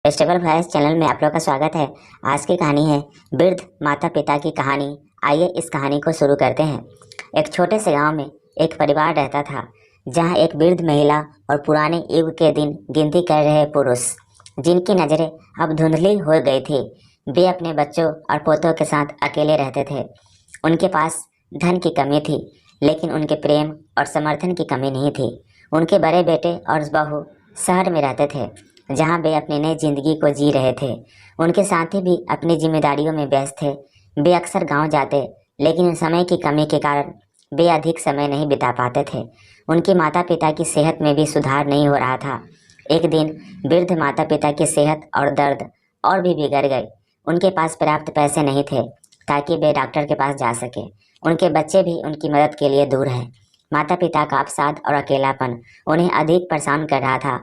Festival voice channel में आप लोग का स्वागत है। आज की कहानी है वृद्ध माता पिता की कहानी। आइए इस कहानी को शुरू करते हैं। एक छोटे से गांव में एक परिवार रहता था, जहां एक वृद्ध महिला और पुराने युग के दिन गिनती कर रहे पुरुष, जिनकी नज़रें अब धुंधली हो गई थी, वे अपने बच्चों और पोतों के साथ अकेले रहते थे। उनके पास धन की कमी थी, लेकिन उनके प्रेम और समर्थन की कमी नहीं थी। उनके बड़े बेटे और बहू शहर में रहते थे, जहां वे अपनी नई जिंदगी को जी रहे थे। उनके साथी भी अपनी जिम्मेदारियों में व्यस्त थे। वे अक्सर गांव जाते, लेकिन समय की कमी के कारण वे अधिक समय नहीं बिता पाते थे। उनके माता पिता की सेहत में भी सुधार नहीं हो रहा था। एक दिन वृद्ध माता पिता की सेहत और दर्द और भी बिगड़ गई। उनके पास पर्याप्त पैसे नहीं थे ताकि वे डॉक्टर के पास जा सके। उनके बच्चे भी उनकी मदद के लिए दूर हैं। माता पिता का अवसाद और अकेलापन उन्हें अधिक परेशान कर रहा था।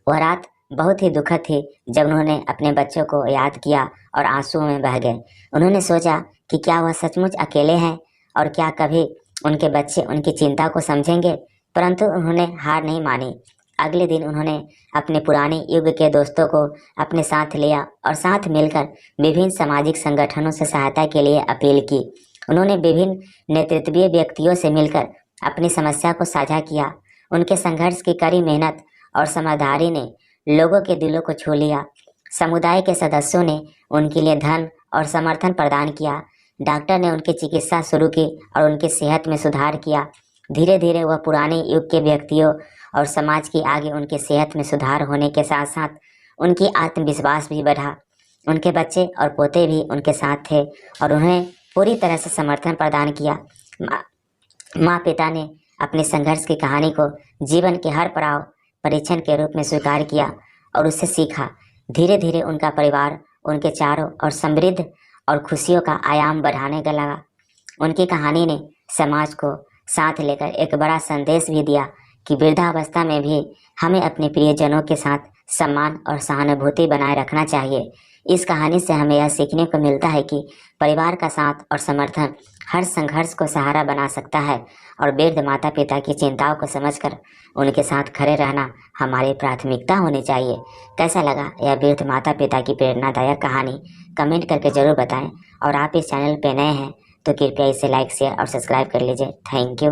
वह रात बहुत ही दुखद थी जब उन्होंने अपने बच्चों को याद किया और आंसुओं में बह गए। उन्होंने सोचा कि क्या वह सचमुच अकेले हैं और क्या कभी उनके बच्चे उनकी चिंता को समझेंगे। परंतु उन्होंने हार नहीं मानी। अगले दिन उन्होंने अपने पुराने युग के दोस्तों को अपने साथ लिया और साथ मिलकर विभिन्न सामाजिक संगठनों से सहायता के लिए अपील की। उन्होंने विभिन्न नेतृत्वीय व्यक्तियों से मिलकर अपनी समस्या को साझा किया। उनके संघर्ष की कड़ी मेहनत और समझदारी ने लोगों के दिलों को छू लिया। समुदाय के सदस्यों ने उनके लिए धन और समर्थन प्रदान किया। डॉक्टर ने उनकी चिकित्सा शुरू की और उनकी सेहत में सुधार किया। धीरे धीरे वह पुराने युग के व्यक्तियों और समाज की आगे उनकी सेहत में सुधार होने के साथ साथ उनकी आत्मविश्वास भी बढ़ा। उनके बच्चे और पोते भी उनके साथ थे और उन्हें पूरी तरह से समर्थन प्रदान किया। माँ पिता ने अपने संघर्ष की कहानी को जीवन के हर पड़ाव परीक्षण के रूप में स्वीकार किया और उससे सीखा। धीरे धीरे उनका परिवार उनके चारों और समृद्ध और खुशियों का आयाम बढ़ाने का लगा। उनकी कहानी ने समाज को साथ लेकर एक बड़ा संदेश भी दिया कि वृद्धावस्था में भी हमें अपने प्रियजनों के साथ सम्मान और सहानुभूति बनाए रखना चाहिए। इस कहानी से हमें यह सीखने को मिलता है कि परिवार का साथ और समर्थन हर संघर्ष को सहारा बना सकता है और वृद्ध माता पिता की चिंताओं को समझकर उनके साथ खड़े रहना हमारी प्राथमिकता होनी चाहिए। कैसा लगा यह वृद्ध माता पिता की प्रेरणादायक कहानी? कमेंट करके ज़रूर बताएं और आप इस चैनल पर नए हैं तो कृपया इसे लाइक शेयर और सब्सक्राइब कर लीजिए। Thank you.